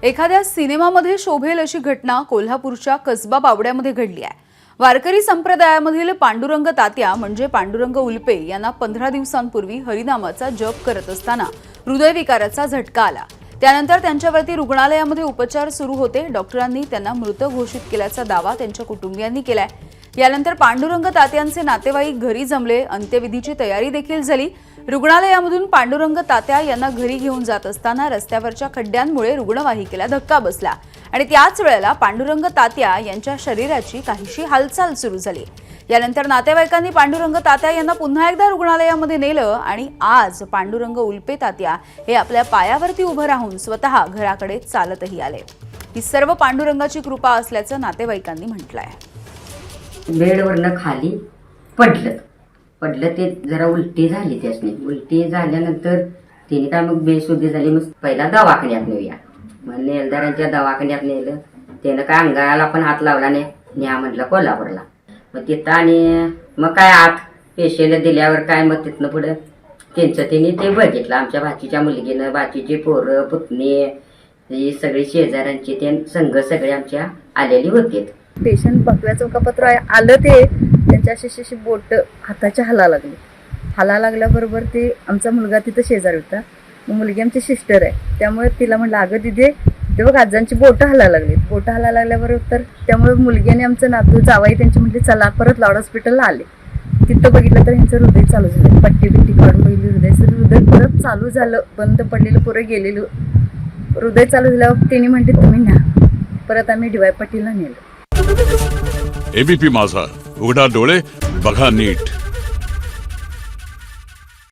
एखाद्या सिनेमामध्ये शोभेल अशी घटना कोल्हापूरच्या कसबा बावड्यामध्ये घडली आहे। वारकरी संप्रदायामधील पांडुरंग तात्या म्हणजे पांडुरंग उल्पे यांना 15 दिवसांपूर्वी हरिनामाचा जप करत असताना हृदयविकाराचा झटका आला। त्यानंतर त्यांच्यावरती रुग्णालयामध्ये उपचार सुरू होते। डॉक्टरांनी त्यांना मृत घोषित केल्याचा दावा त्यांच्या कुटुंबियांनी केलाय। यानंतर पांडुरंग तात्यांचे नातेवाईक घरी जमले, अंत्यविधीची तयारी देखील झाली। रुग्णालयामधून पांडुरंग तात्या यांना घरी घेऊन जात असताना रस्त्यावरच्या खड्ड्यांमुळे रुग्णवाहिकेला धक्का बसला आणि त्याच वेळेला पांडुरंग तात्या यांच्या शरीराची काहीशी हालचाल सुरू झाली। यानंतर नातेवाईकांनी पांडुरंग तात्या यांना पुन्हा एकदा रुग्णालयामध्ये नेलं आणि आज पांडुरंग उल्पे तात्या हे आपल्या पायावरती उभं राहून स्वतः घराकडे चालतही आले। ही सर्व पांडुरंगाची कृपा असल्याचं नातेवाईकांनी म्हटलंय। बेडवरनं खाली पडलं ते जरा उलटी झाली। त्यासनी उलटी झाल्यानंतर तिने काय मग बेशुद्धी झाली। मग पहिला दवाखान्यात नेऊया, मग नेलदारांच्या दवाखान्यात नेलं। त्यानं काय अंगाला पण हात लावला नाही, न्या म्हटलं कोल्हापूरला। मग तिथं आणि मग काय आत पेशंटला दिल्यावर काय मग तिथनं पुढं त्यांचं त्यांनी ते बघितलं। आमच्या भाचीच्या मुलगीनं, भाचीची पोरं, पुतणी, ही सगळी शेजाऱ्यांची ते संघ सगळे आमच्या आलेली होते। पेशंट बकव्याचं कपत्र आलं, ते त्यांच्या अशी बोट हाताच्या हाला लागल्याबरोबर ते आमचा मुलगा तिथं शेजारी होता। मग मुलगी आमची सिस्टर आहे, त्यामुळे तिला म्हटलं अगं दिदे ते बघ आजांची बोटं हलायला लागली। बोटं हलायला लागल्याबरोबर तर त्यामुळे मुलगीने आमचं नातू जावाई त्यांची म्हटली चला परत लाड हॉस्पिटलला आले। तिथं बघितलं तर ह्यांचं हृदय चालू झालं, पट्टी काढून बघितली हृदय परत चालू झालं। बंद पडलेलं पुरं गेलेलं हृदय चालू झाल्यावर त्यांनी म्हणते तुम्ही न्या, परत आम्ही DY पाटीलला नेलं। एबीपी माझा, उघडा डोळे बघा नीट।